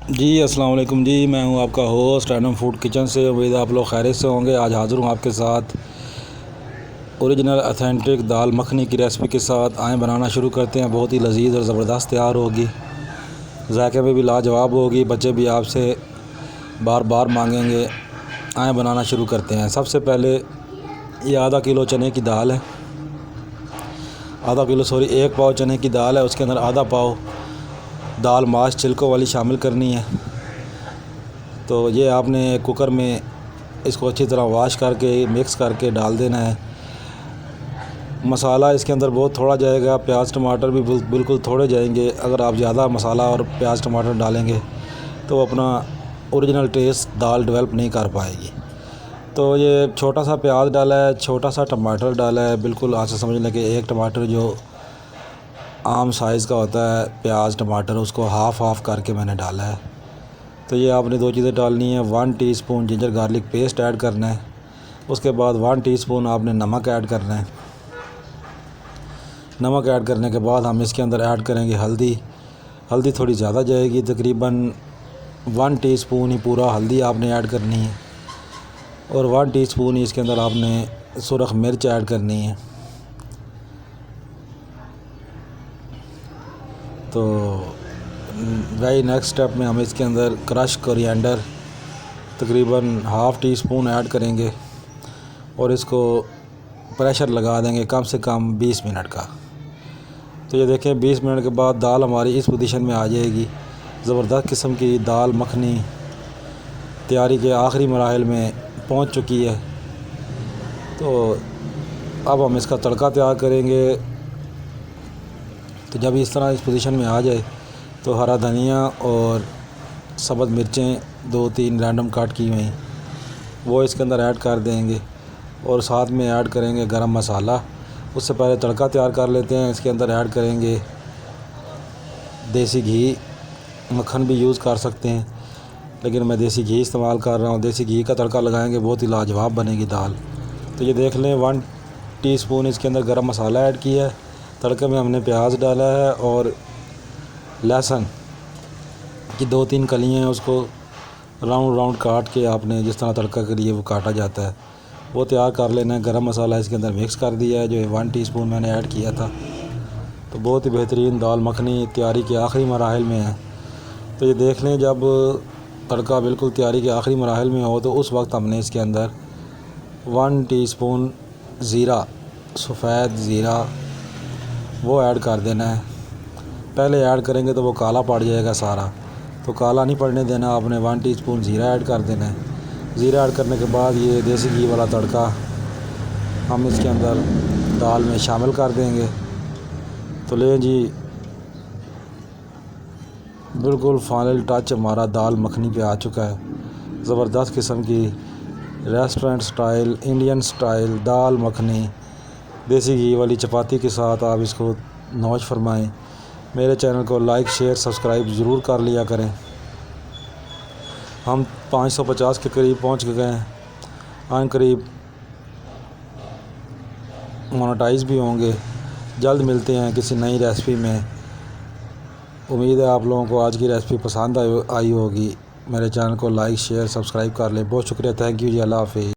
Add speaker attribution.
Speaker 1: जी अस्सलाम वालेकुम जी। मैं हूं आपका होस्ट एनम फूड किचन से। उम्मीद है आप लोग खैरियत से होंगे। आज हाज़िर हूं आपके साथ ओरिजिनल ऑथेंटिक दाल मखनी की रेसिपी के साथ। आएँ बनाना शुरू करते हैं। बहुत ही लजीज और ज़बरदस्त तैयार होगी, जायके में भी लाजवाब होगी, बच्चे भी आपसे बार बार मांगेंगे। आएँ बनाना शुरू करते हैं। सबसे पहले ये आधा किलो चने की दाल है, एक पाव चने की दाल है। उसके अंदर आधा पाव दाल माश छिलकों वाली शामिल करनी है। तो ये आपने कुकर में इसको अच्छी तरह वॉश करके मिक्स करके डाल देना है। मसाला इसके अंदर बहुत थोड़ा जाएगा, प्याज टमाटर भी बिल्कुल थोड़े जाएंगे। अगर आप ज़्यादा मसाला और प्याज टमाटर डालेंगे तो अपना ओरिजिनल टेस्ट दाल डेवलप नहीं कर पाएगी। तो ये छोटा सा प्याज डाला है, छोटा सा टमाटर डाला है। बिल्कुल आज से समझ लें कि एक टमाटर जो आम साइज़ का होता है प्याज टमाटर, उसको हाफ़ करके मैंने डाला है। तो ये आपने दो चीज़ें डालनी है। 1 teaspoon ginger garlic paste add करना है। उसके बाद 1 टीस्पून आपने नमक ऐड करना है। नमक ऐड करने के बाद हम इसके अंदर ऐड करेंगे हल्दी थोड़ी ज़्यादा जाएगी, तकरीबन 1 टीस्पून ही पूरा हल्दी आपने ऐड करनी है। और 1 टीस्पून ही इसके अंदर आपने सुरख मिर्च ऐड करनी है। तो वेरी नेक्स्ट स्टेप में हम इसके अंदर क्रश कोरिएंडर तकरीबन हाफ़ टीस्पून ऐड करेंगे और इसको प्रेशर लगा देंगे कम से कम 20 मिनट का। तो ये देखें 20 मिनट के बाद दाल हमारी इस पोजीशन में आ जाएगी। ज़बरदस्त किस्म की दाल मखनी तैयारी के आखिरी मराहिल में पहुंच चुकी है। तो अब हम इसका तड़का तैयार करेंगे। तो जब इस तरह इस पोजीशन में आ जाए तो हरा धनिया और सब्ज़ मिर्चें 2-3 रैंडम काट की हुई वो इसके अंदर ऐड कर देंगे और साथ में ऐड करेंगे गरम मसाला। उससे पहले तड़का तैयार कर लेते हैं। इसके अंदर ऐड करेंगे देसी घी, मक्खन भी यूज़ कर सकते हैं लेकिन मैं देसी घी इस्तेमाल कर रहा हूँ। देसी घी का तड़का लगाएंगे, बहुत ही लाजवाब बनेगी दाल। तो ये देख लें 1 टीस्पून इसके अंदर गरम मसाला ऐड किया है। तड़के में हमने प्याज डाला है और लहसुन की 2-3 कलियाँ हैं, उसको राउंड काट के आपने जिस तरह तड़का के लिए वो काटा जाता है वो तैयार कर लेना है। गरम मसाला इसके अंदर मिक्स कर दिया है जो 1 टीस्पून मैंने ऐड किया था। तो बहुत ही बेहतरीन दाल मखनी तैयारी के आखिरी मराहिल में है। तो ये देख लें जब तड़का बिल्कुल तैयारी के आखिरी मराहिल में हो तो उस वक्त हमने इसके अंदर 1 टीस्पून ज़ीरा, सफ़ेद ज़ीरा वो ऐड कर देना है। पहले ऐड करेंगे तो वो काला पड़ जाएगा सारा, तो काला नहीं पड़ने देना। आपने 1 टीस्पून ज़ीरा ऐड कर देना है। ज़ीरा ऐड करने के बाद ये देसी घी वाला तड़का हम इसके अंदर दाल में शामिल कर देंगे। तो लें जी, बिल्कुल फाइनल टच हमारा दाल मखनी पे आ चुका है। ज़बरदस्त किस्म की रेस्टोरेंट स्टाइल, इंडियन स्टाइल दाल मखनी देसी घी वाली चपाती के साथ आप इसको नौश फरमाएँ। मेरे चैनल को लाइक शेयर सब्सक्राइब ज़रूर कर लिया करें। हम 550 के करीब पहुंच गए हैं, आन करीब मोनेटाइज भी होंगे। जल्द मिलते हैं किसी नई रेसिपी में। उम्मीद है आप लोगों को आज की रेसिपी पसंद आई होगी। मेरे चैनल को लाइक शेयर सब्सक्राइब कर लें। बहुत शुक्रिया, थैंक यू जी, अल्लाह हाफ़िज़।